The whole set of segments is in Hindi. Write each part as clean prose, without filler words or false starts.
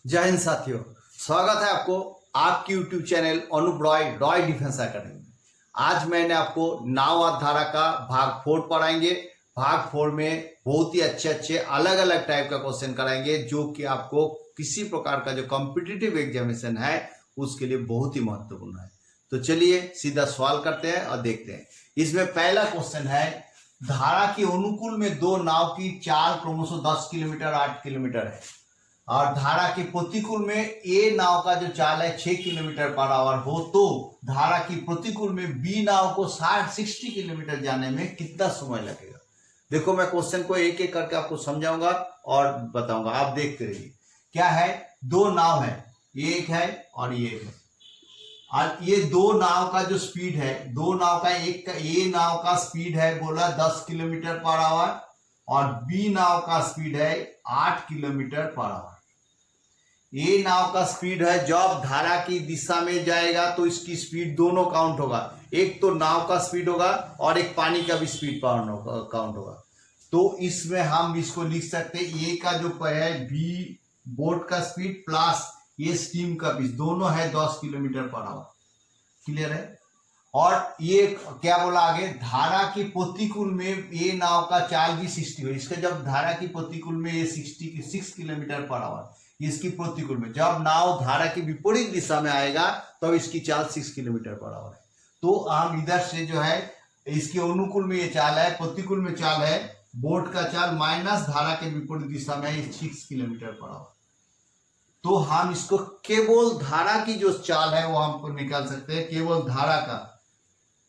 जय हिंद साथियों, स्वागत है आपको आपकी YouTube channel Anup Roy Roy defence academy में। आज मैंने आपको नाव और धारा का भाग 4 पढ़ाएंगे। भाग 4 में बहुत ही अच्छे अलग अलग टाइप का क्वेश्चन कराएंगे जो कि आपको किसी प्रकार का जो कॉम्पिटिटिव एग्जामिनेशन है उसके लिए बहुत ही महत्वपूर्ण है। तो चलिए सीधा सवाल करते हैं और देखते हैं। इसमें पहला क्वेश्चन है, धारा के अनुकूल में दो नाव की चाल क्रमशः 10 किलोमीटर 8 किलोमीटर है और धारा के प्रतिकूल में ए नाव का जो चाल है 6 किलोमीटर पर आवर हो, तो धारा की प्रतिकूल में बी नाव को 60 किलोमीटर जाने में कितना समय लगेगा। देखो, मैं क्वेश्चन को एक एक करके आपको समझाऊंगा और बताऊंगा, आप देखते रहिए। क्या है, दो नाव है, ये एक है और ये एक है, और ये दो नाव का जो स्पीड है, दो नाव का एक का ए नाव का स्पीड है बोला 10 किलोमीटर पर आवर और बी नाव का स्पीड है 8 किलोमीटर पर आवर। ए नाव का स्पीड है, जब धारा की दिशा में जाएगा तो इसकी स्पीड दोनों काउंट होगा, एक तो नाव का स्पीड होगा और एक पानी का भी स्पीड काउंट होगा। तो इसमें हम इसको लिख सकते हैं, ए का जो है बी बोट का स्पीड प्लस ये स्टीम का भी दोनों है 10 किलोमीटर पर आवर। क्लियर है। और ये क्या बोला आगे, धारा की प्रतिकूल में ये नाव का चाल भी 60 हो। इसका जब धारा की प्रतिकूल में ये 6 किलोमीटर पर आवर, इसकी प्रतिकूल में जब नाव धारा की विपरीत दिशा में आएगा तब इसकी चाल 6 किलोमीटर पर आवर है। तो हम इधर से जो है इसके अनुकूल में ये चाल है, प्रतिकूल में चाल है बोट का चाल माइनस धारा के विपरीत दिशा में 6 किलोमीटर पर आवर। तो हम इसको केवल धारा की जो चाल है वो हमको निकाल सकते हैं। केवल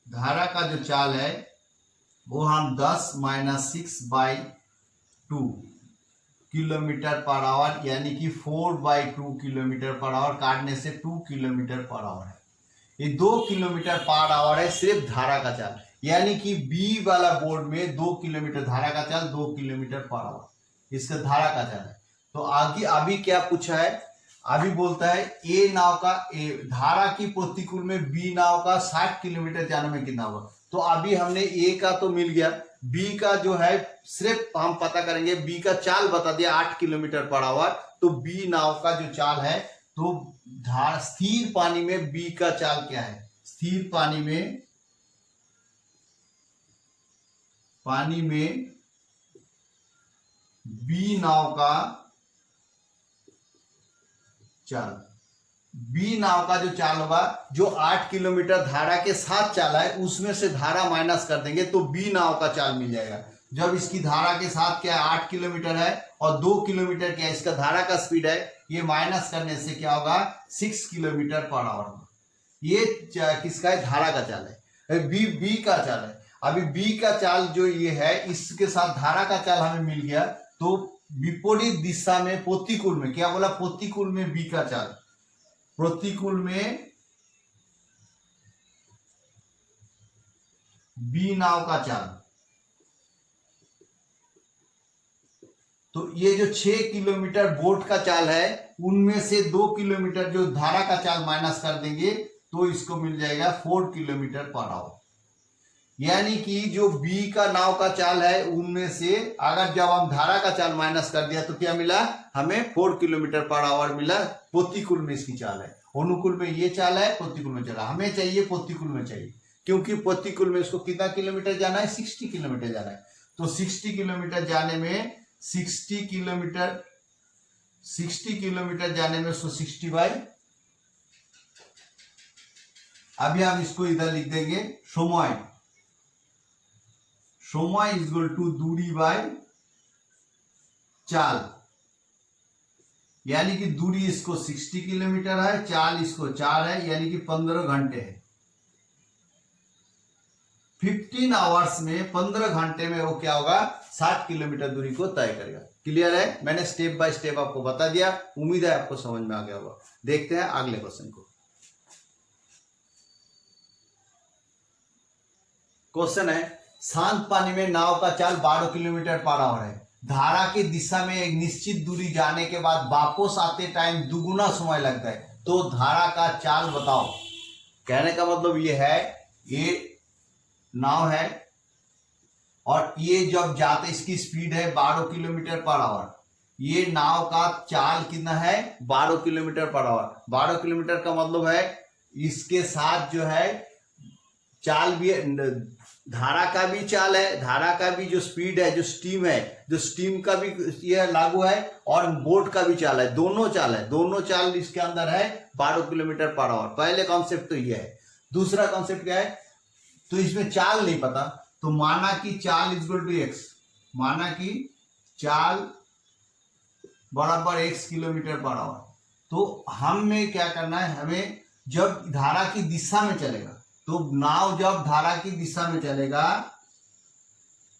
धारा का जो चाल है वो हम 10 - 6/2 किलोमीटर पर आवर यानी कि 4/2 किलोमीटर पर आवर काटने से 2 किलोमीटर पर आवर है। ये 2 किलोमीटर पर आवर है सिर्फ धारा का चाल, यानी कि बी वाला बोर्ड में 2 किलोमीटर धारा का चाल 2 किलोमीटर पर आवर, इसका धारा का चाल है। तो आगे अभी क्या पूछा है, अभी बोलता है ए नाव का धारा की प्रतिकूल में बी नाव का 60 किलोमीटर जाने में कितना होगा। तो अभी हमने ए का तो मिल गया, बी का जो है सिर्फ हम पता करेंगे, बी का चाल बता दिया 8 किलोमीटर पर आवर। तो बी नाव का जो चाल है, तो स्थिर पानी में बी का चाल क्या है, स्थिर पानी में बी नाव का चाल, बी नाव का जो चाल होगा, जो 8 किलोमीटर धारा के साथ चाला है उसमें से धारा माइनस कर देंगे तो बी नाव का चाल मिल जाएगा। जब इसकी धारा के साथ क्या है 8 किलोमीटर है और 2 किलोमीटर क्या है इसका धारा का स्पीड है, ये माइनस करने से क्या होगा 6 किलोमीटर पर आवर होगा। ये किसका है, धारा का चाल है। बी का चाल है, अभी बी का चाल जो ये है इसके साथ धारा का चाल हमें मिल गया। तो विपरीत दिशा में प्रतिकूल में क्या बोला, प्रतिकूल में बी का चाल, प्रतिकूल में बी नाव का चाल। तो ये जो 6 किलोमीटर बोट का चाल है उनमें से 2 किलोमीटर जो धारा का चाल माइनस कर देंगे तो इसको मिल जाएगा 4 किलोमीटर पर आवर। यानी कि जो बी का नाव का चाल है उनमें से अगर जब हम धारा का चाल माइनस कर दिया तो क्या मिला, हमें 4 किलोमीटर पर आवर मिला। प्रतिकूल में इसकी चाल है, अनुकूल में ये चाल है, प्रतिकूल में चला, हमें चाहिए प्रतिकूल में चाहिए, क्योंकि प्रतिकूल में इसको कितना किलोमीटर जाना है, 60 किलोमीटर जाना है। तो 60 किलोमीटर जाने में 60 किलोमीटर जाने में 60/, अभी हम इसको इधर लिख देंगे समय इक्वल टू दूरी बाय चाल, यानी कि दूरी इसको 60 किलोमीटर है, चाल इसको 4 है, यानी कि 15 घंटे है। 15 आवर्स में 15 घंटे में वो क्या होगा 60 किलोमीटर दूरी को तय करेगा। क्लियर है, मैंने स्टेप बाय स्टेप आपको बता दिया, उम्मीद है आपको समझ में आ गया होगा। देखते हैं अगले क्वेश्चन को। क्वेश्चन है, शांत पानी में नाव का चाल 12 किलोमीटर पर आवर है, धारा की दिशा में एक निश्चित दूरी जाने के बाद वापस आते टाइम दुगुना समय लगता है, तो धारा का चाल बताओ। कहने का मतलब ये है, ये नाव है और ये जब जाते इसकी स्पीड है 12 किलोमीटर पर आवर, ये नाव का चाल कितना है 12 किलोमीटर पर आवर। 12 किलोमीटर का मतलब है इसके साथ जो है चाल भी, धारा का भी चाल है, धारा का भी जो स्पीड है, जो स्टीम का भी ये लागू है, और बोट का भी चाल है, दोनों चाल है, दोनों चाल इसके अंदर है 12 किलोमीटर पर आवर। पहले कॉन्सेप्ट तो ये है। दूसरा कॉन्सेप्ट क्या है, तो इसमें चाल नहीं पता, तो माना कि चाल इक्वल टू एक्स, माना कि चाल बराबर x किलोमीटर पर आवर। तो हमें क्या करना है, हमें जब धारा की दिशा में चलेगा, तो नाव जब धारा की दिशा में चलेगा,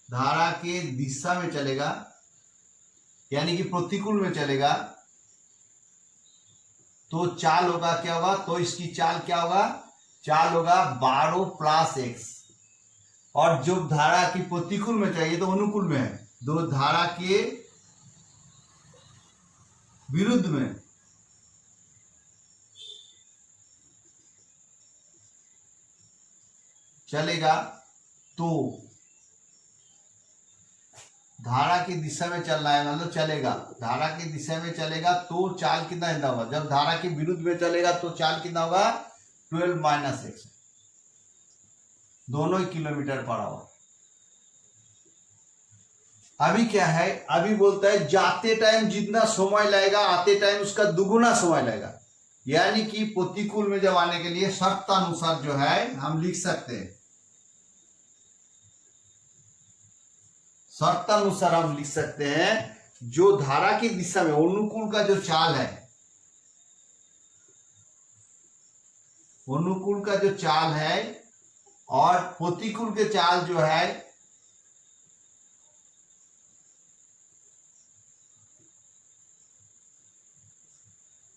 धारा के दिशा में चलेगा यानी कि प्रतिकूल में चलेगा, तो चाल होगा क्या होगा, तो इसकी चाल क्या होगा, चाल होगा 12 प्लस x। और जो धारा की प्रतिकूल में चाहिए तो अनुकूल में है, दो धारा के विरुद्ध में चलेगा, तो धारा की दिशा में चलना है, मतलब चलेगा, धारा की दिशा में चलेगा तो चाल कितना होगा, जब धारा के विरुद्ध में चलेगा तो चाल कितना होगा 12 माइनस एक्स, दोनों ही किलोमीटर पर आवर। अभी क्या है, अभी बोलता है जाते टाइम जितना समय लगेगा आते टाइम उसका दुगुना समय लगेगा। यानी कि प्रतिकूल में जब आने के लिए शर्तानुसार जो है हम लिख सकते हैं, शर्तानुसार हम लिख सकते हैं जो धारा की दिशा में अनुकूल का जो चाल है, अनुकूल का जो चाल है और प्रतिकूल के चाल जो है,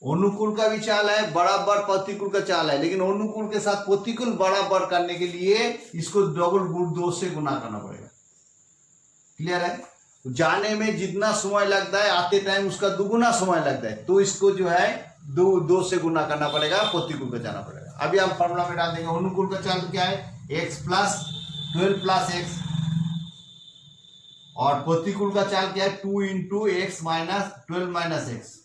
अनुकूल का भी चाल है बराबर प्रतिकूल का चाल है, लेकिन अनुकूल के साथ प्रतिकूल बराबर करने के लिए इसको डबल गुण 2 से गुना करना पड़ेगा। क्लियर है, जाने में जितना समय लगता है आते टाइम उसका दुगुना समय लगता है, तो इसको जो है दो से गुना करना पड़ेगा, प्रतिकूल का जाना पड़ेगा। अभी हम फॉर्मूला में डाल देंगे, अनुकूल का चाल क्या है x प्लस 12 प्लस एक्स, और प्रतिकूल का चाल क्या है 2 into x minus 12 minus x,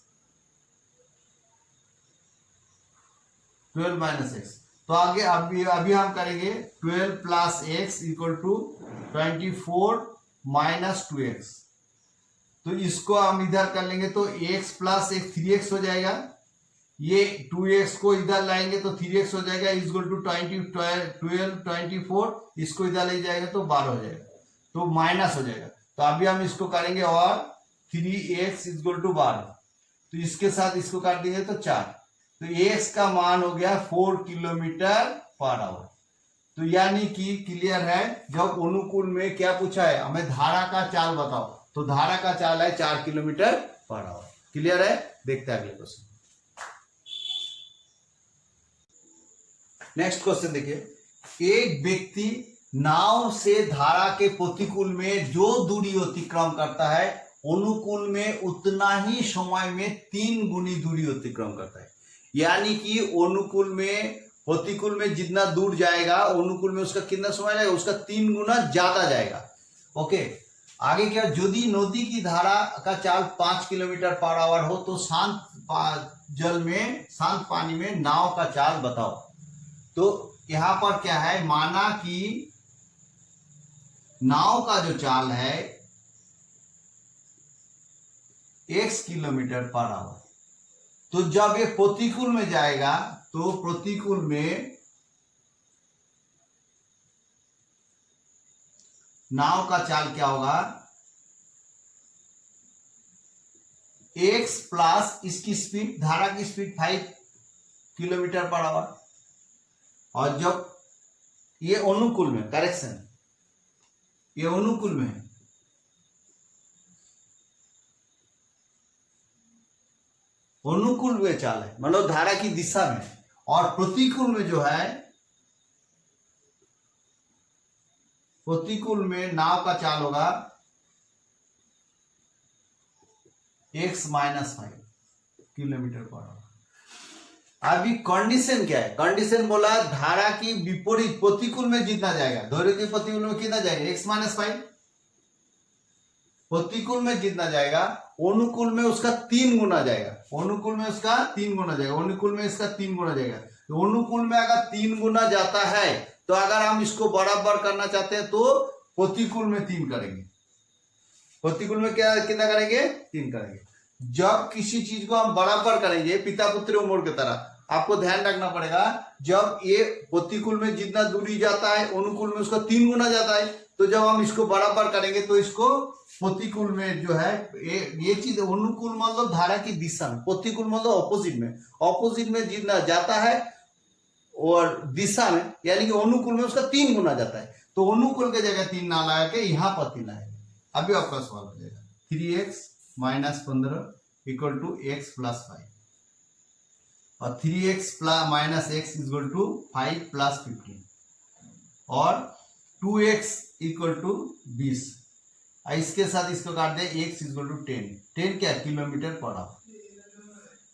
12 minus x. तो आगे अभी हम करेंगे 12 plus x equal to 24 minus 2x। तो इसको हम इधर कर लेंगे तो x प्लस एक 3x हो जाएगा, ये 2x को इधर लाएंगे तो 3x हो जाएगा, इक्वल टू 12 24, इसको इधर ले जाएगा तो 12 हो जाएगा, तो माइनस हो जाएगा। तो अभी हम इसको करेंगे और 3x इक्वल टू 12, तो इसके साथ इसको काट देंगे तो 4, तो x का मान हो गया 4 किलोमीटर पर आवर। तो यानी कि क्लियर है, जब अनुकूल में क्या पूछा है हमें धारा का चाल बताओ, तो धारा का चाल है 4 किलोमीटर पर आवर। क्लियर है, देखते हैं अगले क्वेश्चन। नेक्स्ट क्वेश्चन देखिए, एक व्यक्ति नाव से धारा के प्रतिकूल में जो दूरी अतिक्रम करता है अनुकूल में उतना ही समय में 3 गुनी दूरी अतिक्रम करता है। यानी कि अनुकूल में प्रतिकूल में जितना दूर जाएगा अनुकूल में उसका कितना समय लगेगा, उसका 3 गुना ज्यादा जाएगा। ओके, आगे क्या, यदि नदी की धारा का चाल 5 किलोमीटर पर आवर हो तो शांत जल में, शांत पानी में नाव का चाल बताओ। तो यहां पर क्या है, माना कि नाव का जो चाल है x किलोमीटर पर आवर, तो जब ये प्रतिकूल में जाएगा तो प्रतिकूल में नाव का चाल क्या होगा, x प्लस इसकी स्पीड, धारा की स्पीड 5 किलोमीटर पर आवर, और जब ये अनुकूल में, करेक्शन, ये अनुकूल में है, अनुकूल में चाल है मतलब धारा की दिशा में, और प्रतिकूल में जो है, प्रतिकूल में नाव का चाल होगा x minus 5 kilometre per hour. अभी कंडीशन क्या है, कंडीशन बोला धारा की विपरीत प्रतिकूल में जितना जाएगा, धैर्य के प्रतिकूल में कितना जाएगा x माइनस 5, प्रतिकूल में जितना जाएगा अनुकूल में उसका 3 गुना जाएगा, अनुकूल में उसका 3 गुना जाएगा, अनुकूल में इसका 3 गुना जाएगा। तो अनुकूल में अगर 3 गुना जाता है तो अगर हम इसको बराबर करना चाहते हैं तो प्रतिकूल में 3 करेंगे, प्रतिकूल में क्या कितना करेंगे 3 करेंगे। जब किसी चीज को हम बराबर करेंगे पिता पुत्री उमर की तरह, आपको ध्यान रखना पड़ेगा, जब ये प्रतिकूल में जितना दूरी जाता है अनुकूल में उसका 3 गुना जाता है, तो जब हम इसको बराबर करेंगे तो इसको प्रतिकूल में जो है ये चीज, अनुकूल मतलब धारा की दिशा में, प्रतिकूल मतलब ऑपोजिट में, ऑपोजिट में जितना जाता है और दिशा में यानी कि अनुकूल में उसका 3 गुना जाता है। तो अनुकूल के जगह 3 ना लगा के यहाँ पर 3 लाएंगे। अभी आपका सवाल हो जाएगा 3x - 15 = x + 5 और 3x - x = 5 + 15 और 2x = 20। इसके साथ इसको काट दे, x = 10। 10 क्या किलोमीटर पर आवर,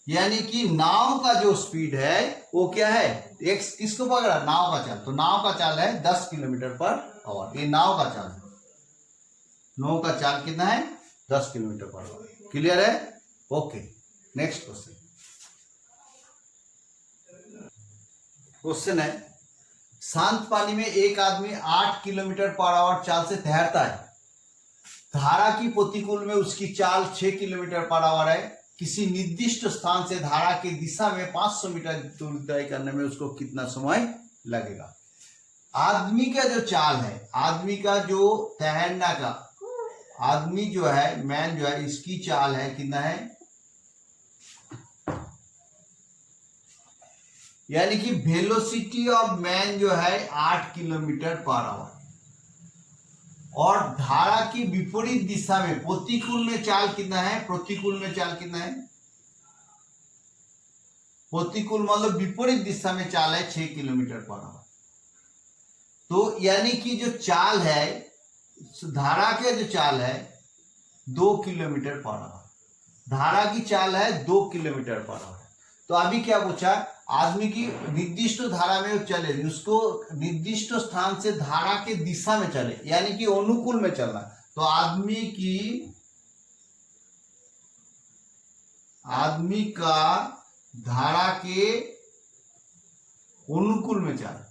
यानी कि नाव का जो स्पीड है वो क्या है, x किसको पकड़ा, नाव का चाल। तो नाव का चाल है 10 किलोमीटर पर आवर, ये नाव का चाल है, नाव का चाल कितना है 10 किलोमीटर पर आवर। क्लियर है? Okay, next question. क्वेश्चन है, शांत पानी में एक आदमी 8 किलोमीटर पर आवर चाल से तैरता है, धारा की प्रतिकूल में उसकी चाल 6 किलोमीटर पर आवर है, किसी निर्दिष्ट स्थान से धारा की दिशा में 500 मीटर दूरी तय करने में उसको कितना समय लगेगा। आदमी का जो चाल है, आदमी का जो तैरना का, आदमी जो है मैन जो है, इसकी चाल है कितना है, यानी कि वेलोसिटी ऑफ मैन जो है 8 किलोमीटर पर आवर, और धारा की विपरीत दिशा में प्रतिकूल में चाल कितना है, प्रतिकूल में चाल कितना है, प्रतिकूल मतलब विपरीत दिशा में चाल है 6 किलोमीटर पर आवर। तो यानी कि जो चाल है, धारा के जो चाल है 2 किलोमीटर पर आवर, धारा की चाल है 2 किलोमीटर पर आवर। तो अभी क्या पूछा, आदमी की निर्दिष्ट धारा में चले, उसको निर्दिष्ट स्थान से धारा के दिशा में चले, यानी कि अनुकूल में चलना। तो आदमी का धारा के अनुकूल में चल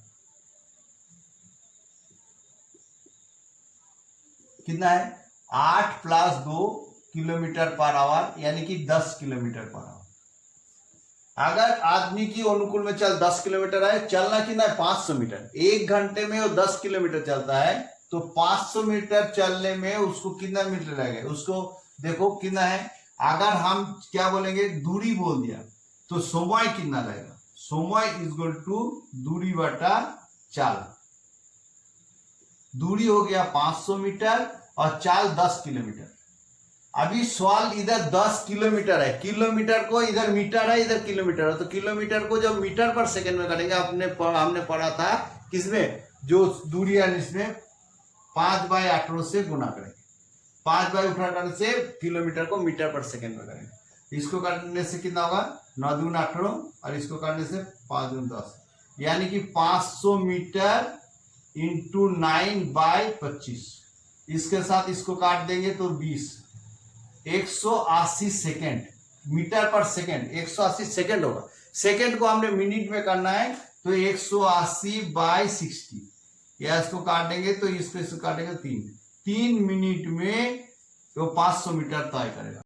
कितना है, 8 + 2 किलोमीटर पर आवर, यानी कि 10 किलोमीटर पर आवर। अगर आदमी की अनुकूल में चल 10 किलोमीटर है, चलना कितना है 500 मीटर, 1 घंटे में वो 10 किलोमीटर चलता है, तो 500 मीटर चलने में उसको कितना मीटर लगेगा, उसको देखो कितना है। अगर हम क्या बोलेंगे, दूरी बोल दिया तो समय कितना लगेगा, समय = दूरी बटा चाल। दूरी हो गया 500 मीटर और चाल 10 किलोमीटर। अभी सवाल इधर 10 किलोमीटर है, किलोमीटर को इधर मीटर है, इधर किलोमीटर है, तो किलोमीटर को जब मीटर पर सेकंड में करेंगे, हमने पढ़ा था किसमें, जो दूरी है इसमें 5/18 से गुना करेंगे, 5/18 से किलोमीटर को मीटर पर सेकंड में करेंगे। इसको करने से कितना होगा, 9 दूनी 18 और इसको करने से 5 दूनी 10, यानी कि 500 मीटर इंटू 9/25। इसके साथ इसको काट देंगे तो 20, 180 सेकेंड, मीटर पर सेकेंड 180 सेकेंड होगा। सेकेंड को हमने मिनट में करना है, तो 180/60, या इसको काट देंगे तो इसको काटेंगे 3 मिनट में तो 500 मीटर तय करेगा।